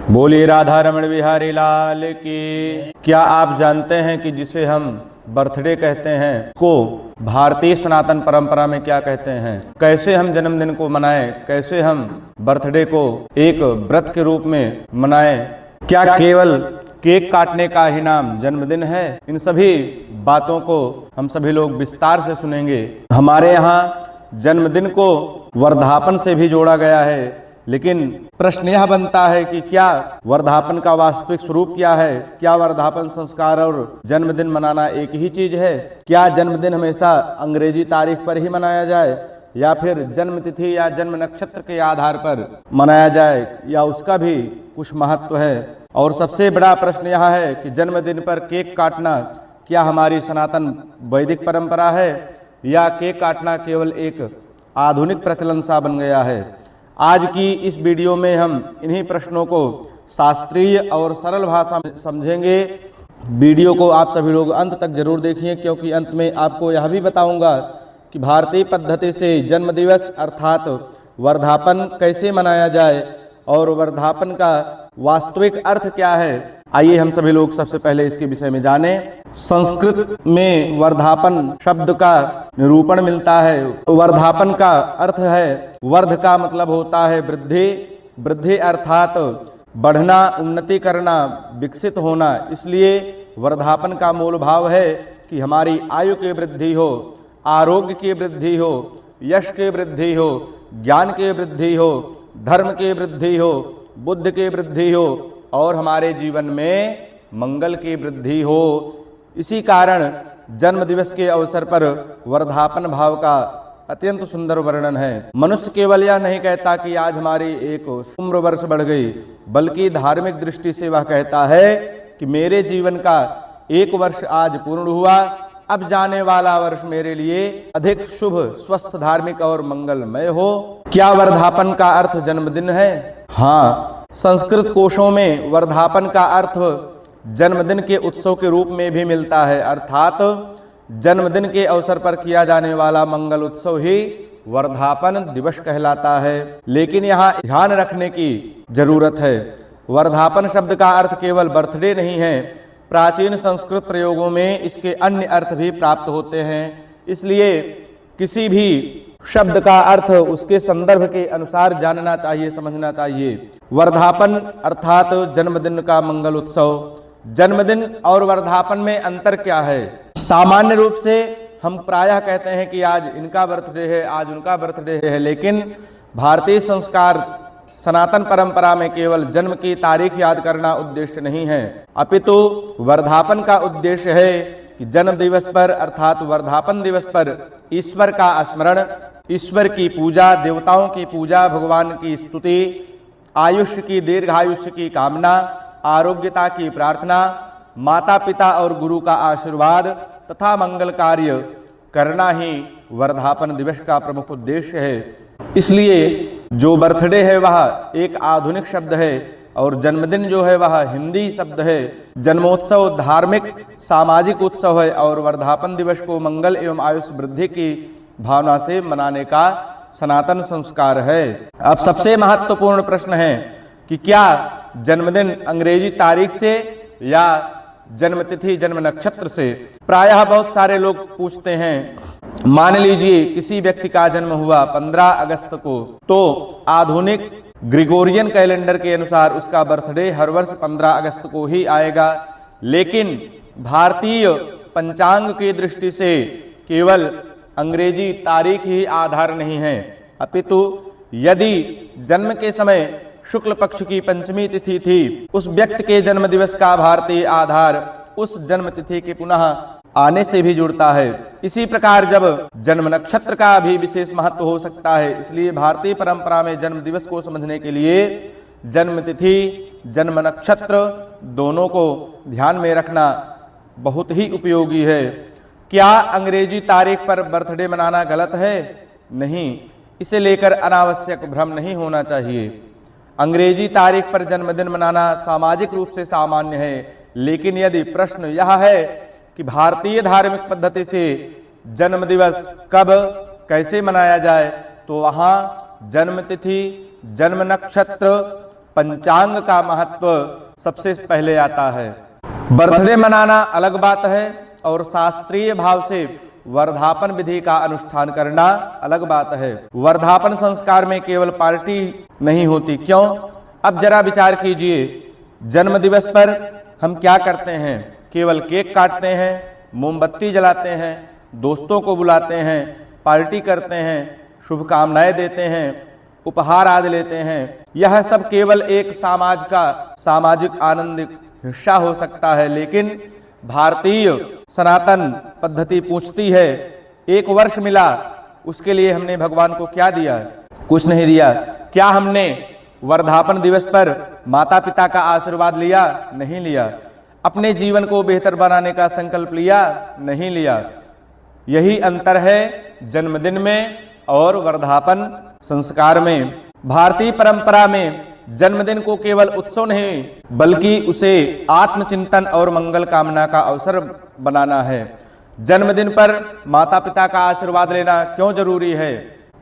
बोलिए राधा रमण बिहारी लाल की। क्या आप जानते हैं कि जिसे हम बर्थडे कहते हैं को भारतीय सनातन परंपरा में क्या कहते हैं? कैसे हम जन्मदिन को मनाएं, कैसे हम बर्थडे को एक व्रत के रूप में मनाएं? क्या केवल केक काटने का ही नाम जन्मदिन है? इन सभी बातों को हम सभी लोग विस्तार से सुनेंगे। हमारे यहाँ जन्मदिन को वर्धापन से भी जोड़ा गया है, लेकिन प्रश्न यह बनता है कि क्या वर्धापन का वास्तविक स्वरूप क्या है? क्या वर्धापन संस्कार और जन्मदिन मनाना एक ही चीज है? क्या जन्मदिन हमेशा अंग्रेजी तारीख पर ही मनाया जाए या फिर जन्म तिथि या जन्म नक्षत्र के आधार पर मनाया जाए, या उसका भी कुछ महत्व है? और सबसे बड़ा प्रश्न यह है कि जन्मदिन पर केक काटना क्या हमारी सनातन वैदिक परंपरा है या केक काटना केवल एक आधुनिक प्रचलन सा बन गया है? आज की इस वीडियो में हम इन्हीं प्रश्नों को शास्त्रीय और सरल भाषा में समझेंगे। वीडियो को आप सभी लोग अंत तक जरूर देखिए, क्योंकि अंत में आपको यह भी बताऊंगा कि भारतीय पद्धति से जन्मदिवस अर्थात वर्धापन कैसे मनाया जाए और वर्धापन का वास्तविक अर्थ क्या है। आइए हम सभी लोग सबसे पहले इसके विषय में जानें। संस्कृत में वर्धापन शब्द का निरूपण मिलता है। वर्धापन का अर्थ है, वर्ध का मतलब होता है वृद्धि, वृद्धि अर्थात बढ़ना, उन्नति करना, विकसित होना। इसलिए वर्धापन का मूल भाव है कि हमारी आयु की वृद्धि हो, आरोग्य की वृद्धि हो, यश की वृद्धि हो, ज्ञान की वृद्धि हो, धर्म की वृद्धि हो, बुद्धि की वृद्धि हो और हमारे जीवन में मंगल की वृद्धि हो। इसी कारण जन्म दिवस के अवसर पर वर्धापन भाव का अत्यंत सुंदर वर्णन है। मनुष्य केवल यह नहीं कहता कि आज हमारी एक उम्र वर्ष बढ़ गई, बल्कि धार्मिक दृष्टि से वह कहता है कि मेरे जीवन का एक वर्ष आज पूर्ण हुआ, अब जाने वाला वर्ष मेरे लिए अधिक शुभ, स्वस्थ, धार्मिक और मंगलमय हो। क्या वर्धापन का अर्थ जन्मदिन है? हाँ, संस्कृत कोशों में वर्धापन का अर्थ जन्मदिन के उत्सव के रूप में भी मिलता है, अर्थात जन्मदिन के अवसर पर किया जाने वाला मंगल उत्सव ही वर्धापन दिवस कहलाता है। लेकिन यहाँ ध्यान रखने की जरूरत है, वर्धापन शब्द का अर्थ केवल बर्थडे नहीं है। प्राचीन संस्कृत प्रयोगों में इसके अन्य अर्थ भी प्राप्त होते हैं। इसलिए किसी भी शब्द का अर्थ उसके संदर्भ के अनुसार जानना चाहिए, समझना चाहिए। वर्धापन अर्थात जन्मदिन का मंगल उत्सव। जन्मदिन और वर्धापन में अंतर क्या है? सामान्य रूप से हम प्रायः कहते हैं कि आज इनका बर्थडे है, आज उनका बर्थडे है, लेकिन भारतीय संस्कार सनातन परंपरा में केवल जन्म की तारीख याद करना उद्देश्य नहीं है, अपितु वर्धापन का उद्देश्य है कि जन्म दिवस पर अर्थात वर्धापन दिवस पर ईश्वर का स्मरण, ईश्वर की पूजा, देवताओं की पूजा, भगवान की स्तुति, आयुष्य की दीर्घायुष्य की कामना, आरोग्यता की प्रार्थना, माता पिता और गुरु का आशीर्वाद तथा मंगल कार्य करना ही वर्धापन दिवस का प्रमुख उद्देश्य है। इसलिए जो बर्थडे है वह एक आधुनिक शब्द है और जन्मदिन जो है वह हिंदी शब्द है। जन्मोत्सव धार्मिक सामाजिक उत्सव है और वर्धापन दिवस को मंगल एवं आयुष वृद्धि की भावना से मनाने का सनातन संस्कार है। अब सबसे महत्वपूर्ण प्रश्न है कि क्या जन्मदिन अंग्रेजी तारीख से या जन्मतिथि जन्म नक्षत्र से? प्रायः बहुत सारे लोग पूछते हैं, मान लीजिए किसी व्यक्ति का जन्म हुआ 15 अगस्त को, तो आधुनिक ग्रिगोरियन कैलेंडर के अनुसार उसका बर्थडे हर वर्ष 15 अगस्त को ही आएगा। लेकिन भारतीय पंचांग की दृष्टि से केवल अंग्रेजी तारीख ही आधार नहीं है, अपितु यदि जन्म के समय शुक्ल पक्ष की पंचमी तिथि थी, उस व्यक्ति के जन्म दिवस का भारतीय आधार उस जन्म तिथि के पुनः आने से भी जुड़ता है। इसी प्रकार जब जन्म नक्षत्र का भी विशेष महत्व हो सकता है। इसलिए भारतीय परंपरा में जन्म दिवस को समझने के लिए जन्म तिथि, जन्म नक्षत्र दोनों को ध्यान में रखना बहुत ही उपयोगी है। क्या अंग्रेजी तारीख पर बर्थडे मनाना गलत है? नहीं, इसे लेकर अनावश्यक भ्रम नहीं होना चाहिए। अंग्रेजी तारीख पर जन्मदिन मनाना सामाजिक रूप से सामान्य है, लेकिन यदि प्रश्न यह है कि भारतीय धार्मिक पद्धति से जन्म दिवस कब कैसे मनाया जाए, तो वहाँ जन्म तिथि, जन्म नक्षत्र पंचांग का महत्व सबसे पहले आता है। बर्थडे मनाना अलग बात है और शास्त्रीय भाव से वर्धापन विधि का अनुष्ठान करना अलग बात है। वर्धापन संस्कार में केवल पार्टी नहीं होती। क्यों? अब जरा विचार कीजिए, जन्म दिवस पर हम क्या करते हैं? केवल केक काटते हैं, मोमबत्ती जलाते हैं, दोस्तों को बुलाते हैं, पार्टी करते हैं, शुभकामनाएं देते हैं, उपहार आदि लेते हैं। यह सब केवल एक सामाजिक आनंद हिस्सा हो सकता है, लेकिन भारतीय सनातन पद्धति पूछती है, एक वर्ष मिला, उसके लिए हमने भगवान को क्या दिया? कुछ नहीं दिया। क्या हमने वर्धापन दिवस पर माता पिता का आशीर्वाद लिया? नहीं लिया। अपने जीवन को बेहतर बनाने का संकल्प लिया? नहीं लिया। यही अंतर है जन्मदिन में और वर्धापन संस्कार में। भारतीय परंपरा में जन्मदिन को केवल उत्सव नहीं बल्कि उसे आत्मचिंतन और मंगल कामना का अवसर बनाना है। जन्मदिन पर माता पिता का आशीर्वाद लेना क्यों जरूरी है?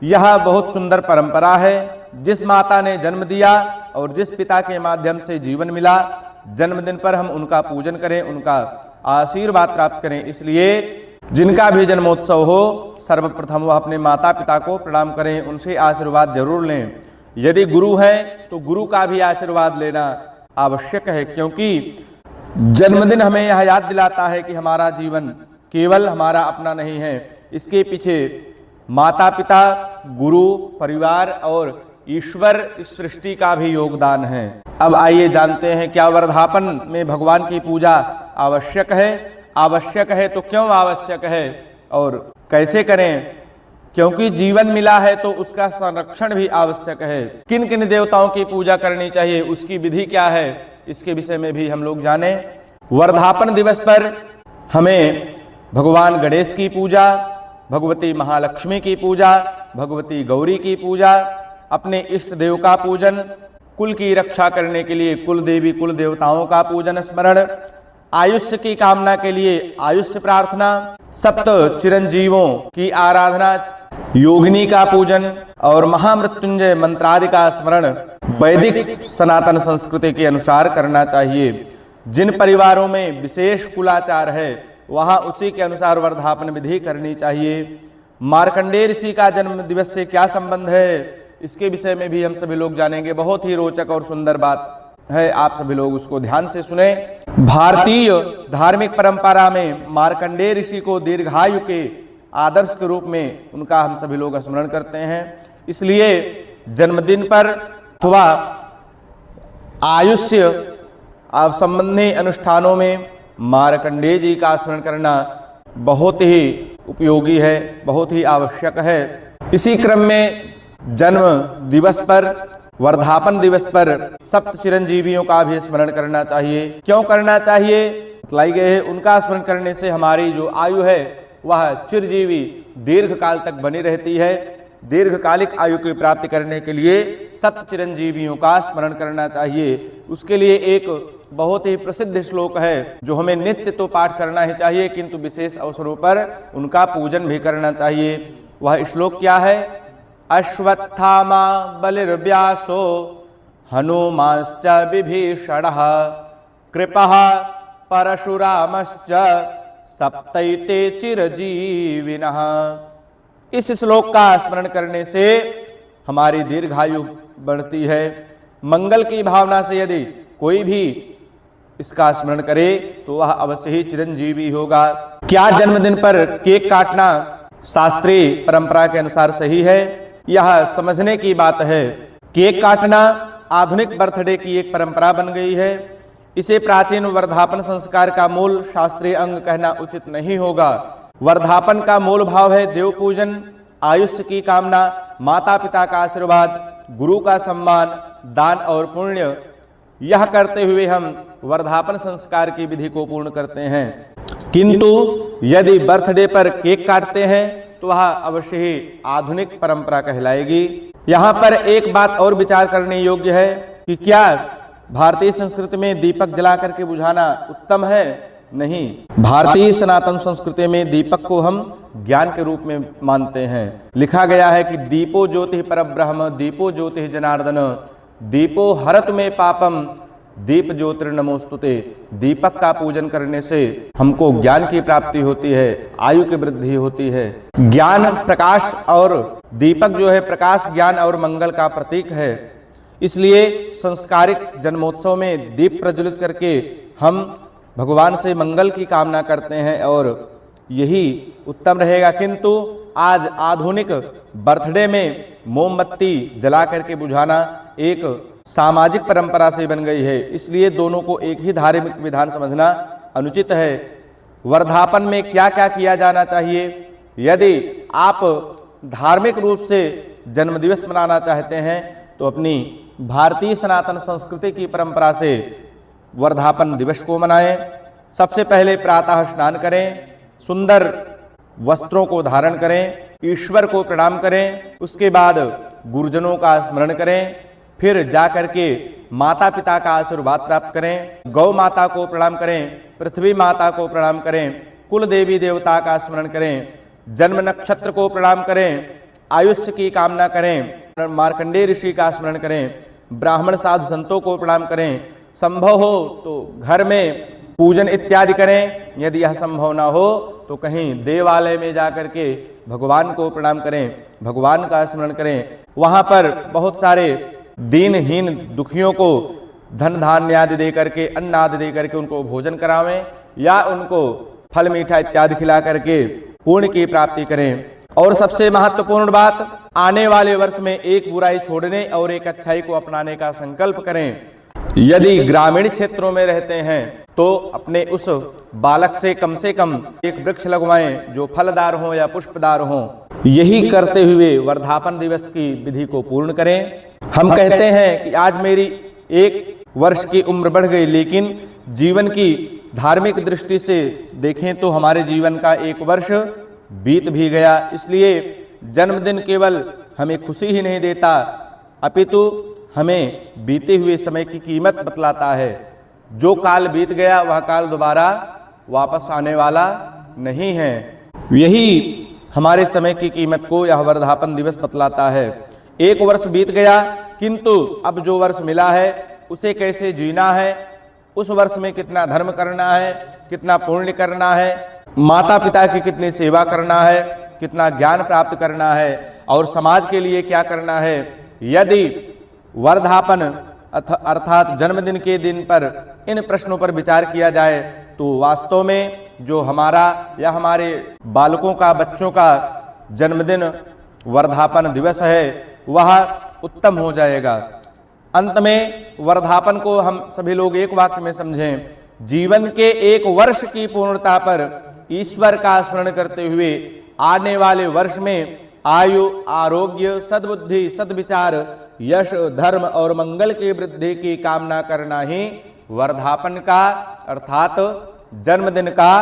यह बहुत सुंदर परंपरा है। जिस माता ने जन्म दिया और जिस पिता के माध्यम से जीवन मिला, जन्मदिन पर हम उनका पूजन करें, उनका आशीर्वाद प्राप्त करें। इसलिए जिनका भी जन्मोत्सव हो, सर्वप्रथम वह अपने माता पिता को प्रणाम करें, उनसे आशीर्वाद जरूर लें। यदि गुरु है तो गुरु का भी आशीर्वाद लेना आवश्यक है, क्योंकि जन्मदिन हमें यह याद दिलाता है कि हमारा जीवन केवल हमारा अपना नहीं है। इसके पीछे माता पिता, गुरु, परिवार और ईश्वर, इस सृष्टि का भी योगदान है। अब आइए जानते हैं, क्या वर्धापन में भगवान की पूजा आवश्यक है? आवश्यक है तो क्यों आवश्यक है और कैसे करें? क्योंकि जीवन मिला है तो उसका संरक्षण भी आवश्यक है। किन किन देवताओं की पूजा करनी चाहिए, उसकी विधि क्या है, इसके विषय में भी हम लोग जाने। वर्धापन दिवस पर हमें भगवान गणेश की पूजा, भगवती महालक्ष्मी की पूजा, भगवती गौरी की पूजा, अपने इष्ट देव का पूजन, कुल की रक्षा करने के लिए कुल देवी कुल देवताओं का पूजन स्मरण, आयुष्य की कामना के लिए आयुष्य प्रार्थना, सप्त चिरंजीवों की आराधना, योगिनी का पूजन और महामृत्युंजय मंत्रादि का स्मरण वैदिक सनातन संस्कृति के अनुसार करना चाहिए। जिन परिवारों में विशेष कुलाचार है वहां उसी के अनुसार वर्धापन विधि करनी चाहिए। मार्कंडेय ऋषि का जन्म दिवस से क्या संबंध है, इसके विषय में भी हम सभी लोग जानेंगे। बहुत ही रोचक और सुंदर बात है, आप सभी लोग उसको ध्यान से सुने। भारतीय धार्मिक परंपरा में मार्कंडेय ऋषि को दीर्घायु के आदर्श के रूप में उनका हम सभी लोग स्मरण करते हैं। इसलिए जन्मदिन पर अथवा आयुष्य संबंधी अनुष्ठानों में मार्कंडेय जी का स्मरण करना बहुत ही उपयोगी है, बहुत ही आवश्यक है। इसी क्रम में जन्म दिवस पर, वर्धापन दिवस पर सप्त चिरंजीवियों का भी स्मरण करना चाहिए। क्यों करना चाहिए बतलाई गए है। उनका स्मरण करने से हमारी जो आयु है वह चिरजीवी दीर्घ काल तक बनी रहती है। दीर्घकालिक आयु की प्राप्ति करने के लिए सप्त चिरंजीवियों का स्मरण करना चाहिए। उसके लिए एक बहुत ही प्रसिद्ध श्लोक है जो हमें नित्य तो पाठ करना ही चाहिए, किंतु विशेष अवसरों पर उनका पूजन भी करना चाहिए। वह श्लोक क्या है? अश्वत्थामा बलिर्व्यासो हनुमांश्च विभीषणः कृपः परशुरामश्च सप्तैते चिरजीविनः। इस श्लोक का स्मरण करने से हमारी दीर्घायु बढ़ती है। मंगल की भावना से यदि कोई भी इसका स्मरण करे तो वह अवश्य ही चिरंजीवी होगा। क्या जन्मदिन पर केक काटना शास्त्रीय परंपरा के अनुसार सही है? यह समझने की बात है। केक काटना आधुनिक बर्थडे की एक परंपरा बन गई है। इसे प्राचीन वर्धापन संस्कार का मूल शास्त्रीय अंग कहना उचित नहीं होगा। वर्धापन का मूल भाव है देव पूजन, आयुष्य की कामना, माता पिता का आशीर्वाद, गुरु का सम्मान, दान और पुण्य। यह करते हुए हम वर्धापन संस्कार की विधि को पूर्ण करते हैं। किंतु यदि बर्थडे पर केक काटते हैं तो वह अवश्य ही आधुनिक परंपरा कहलाएगी। यहाँ पर एक बात और विचार करने योग्य है कि क्या भारतीय संस्कृति में दीपक जला करके बुझाना उत्तम है? नहीं। भारतीय सनातन संस्कृति में दीपक को हम ज्ञान के रूप में मानते हैं। लिखा गया है कि दीपो ज्योति परब्रह्म, दीपो ज्योति जनार्दन, दीपो हरत में पापम दीप ज्योतिर्नमोस्तुते। दीपक का पूजन करने से हमको ज्ञान की प्राप्ति होती है, आयु की वृद्धि होती है। ज्ञान प्रकाश और दीपक जो है प्रकाश ज्ञान और मंगल का प्रतीक है। इसलिए संस्कारिक जन्मोत्सव में दीप प्रज्वलित करके हम भगवान से मंगल की कामना करते हैं और यही उत्तम रहेगा। किंतु आज आधुनिक बर्थडे में मोमबत्ती जला करके बुझाना एक सामाजिक परंपरा से बन गई है, इसलिए दोनों को एक ही धार्मिक विधान समझना अनुचित है। वर्धापन में क्या क्या किया जाना चाहिए? यदि आप धार्मिक रूप से जन्मदिवस मनाना चाहते हैं तो अपनी भारतीय सनातन संस्कृति की परंपरा से वर्धापन दिवस को मनाएं। सबसे पहले प्रातः स्नान करें, सुंदर वस्त्रों को धारण करें, ईश्वर को प्रणाम करें, उसके बाद गुरुजनों का स्मरण करें, फिर जाकर के माता पिता का आशीर्वाद प्राप्त करें, गौ माता को प्रणाम करें, पृथ्वी माता को प्रणाम करें, कुल देवी देवता का स्मरण करें, जन्म नक्षत्र को प्रणाम करें, आयुष्य की कामना करें, मार्कंडेय ऋषि का स्मरण करें, ब्राह्मण साधु संतों को प्रणाम करें, संभव हो तो घर में पूजन इत्यादि करें। यदि यह संभव ना हो तो कहीं देवालय में जाकर के भगवान को प्रणाम करें, भगवान का स्मरण करें। वहाँ पर बहुत सारे दीनहीन दुखियों को धन धान्य आदि दे करके, अन्न आदि दे करके उनको भोजन करावें या उनको फल मीठा इत्यादि खिला करके पुण्य की प्राप्ति करें। और सबसे महत्वपूर्ण बात, आने वाले वर्ष में एक बुराई छोड़ने और एक अच्छाई को अपनाने का संकल्प करें। यदि ग्रामीण क्षेत्रों में रहते हैं तो अपने उस बालक से कम एक वृक्ष लगवाएं जो फलदार हो या पुष्पदार हो। यही करते हुए वर्धापन दिवस की विधि को पूर्ण करें। हम कहते हैं कि आज मेरी 1 वर्ष की उम्र बढ़ गई, लेकिन जीवन की धार्मिक दृष्टि से देखें तो हमारे जीवन का 1 वर्ष बीत भी गया। इसलिए जन्मदिन केवल हमें खुशी ही नहीं देता, अपितु हमें बीते हुए समय की कीमत बतलाता है। जो काल बीत गया वह काल दोबारा वापस आने वाला नहीं है। यही हमारे समय की कीमत को यह वर्धापन दिवस बतलाता है। 1 वर्ष बीत गया, किंतु अब जो वर्ष मिला है उसे कैसे जीना है, उस वर्ष में कितना धर्म करना है, कितना पुण्य करना है, माता पिता की कितनी सेवा करना है, कितना ज्ञान प्राप्त करना है और समाज के लिए क्या करना है। यदि वर्धापन अर्थात जन्मदिन के दिन पर इन प्रश्नों पर विचार किया जाए तो वास्तव में जो हमारा या हमारे बालकों का, बच्चों का जन्मदिन वर्धापन दिवस है वह उत्तम हो जाएगा। अंत में वर्धापन को हम सभी लोग एक वाक्य में समझें। जीवन के 1 वर्ष की पूर्णता पर ईश्वर का स्मरण करते हुए आने वाले वर्ष में आयु, आरोग्य, सद्बुद्धि, सद्विचार, यश, धर्म और मंगल की वृद्धि की कामना करना ही वर्धापन का अर्थात जन्मदिन का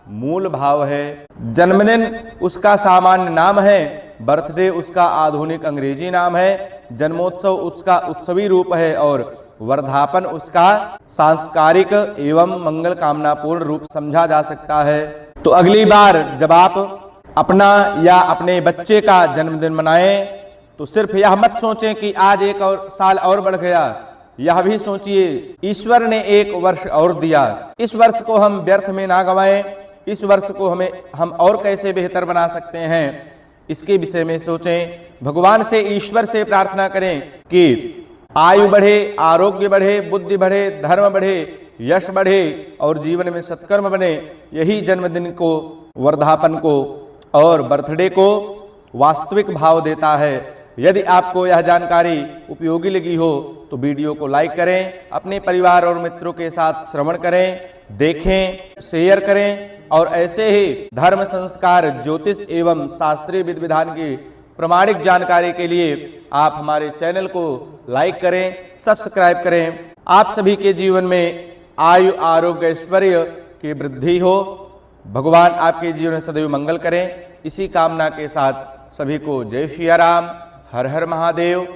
मूल भाव है। जन्मदिन उसका सामान्य नाम है, बर्थडे उसका आधुनिक अंग्रेजी नाम है, जन्मोत्सव उसका उत्सवी रूप है और वर्धापन उसका सांस्कारिक एवं मंगल कामनापूर्ण रूप समझा जा सकता है। तो अगली बार जब आप अपना या अपने बच्चे का जन्मदिन मनाएं तो सिर्फ यह मत सोचें कि आज 1 और साल और बढ़ गया, यह भी सोचिए ईश्वर ने 1 वर्ष और दिया, इस वर्ष को हम व्यर्थ में ना गंवाएं, इस वर्ष को हम और कैसे बेहतर बना सकते हैं, इसके विषय में सोचें। भगवान से, ईश्वर से प्रार्थना करें कि आयु बढ़े, आरोग्य बढ़े, बुद्धि बढ़े, धर्म बढ़े, यश बढ़े और जीवन में सत्कर्म बने। यही जन्मदिन को, वर्धापन को और बर्थडे को वास्तविक भाव देता है। यदि आपको यह जानकारी उपयोगी लगी हो तो वीडियो को लाइक करें, अपने परिवार और मित्रों के साथ श्रवण करें, देखें, शेयर करें और ऐसे ही धर्म, संस्कार, ज्योतिष एवं शास्त्रीय विधि विधान की प्रमाणिक जानकारी के लिए आप हमारे चैनल को लाइक करें, सब्सक्राइब करें। आप सभी के जीवन में आयु, आरोग्य, ऐश्वर्य की वृद्धि हो, भगवान आपके जीवन में सदैव मंगल करें। इसी कामना के साथ सभी को जय श्री राम, हर हर महादेव।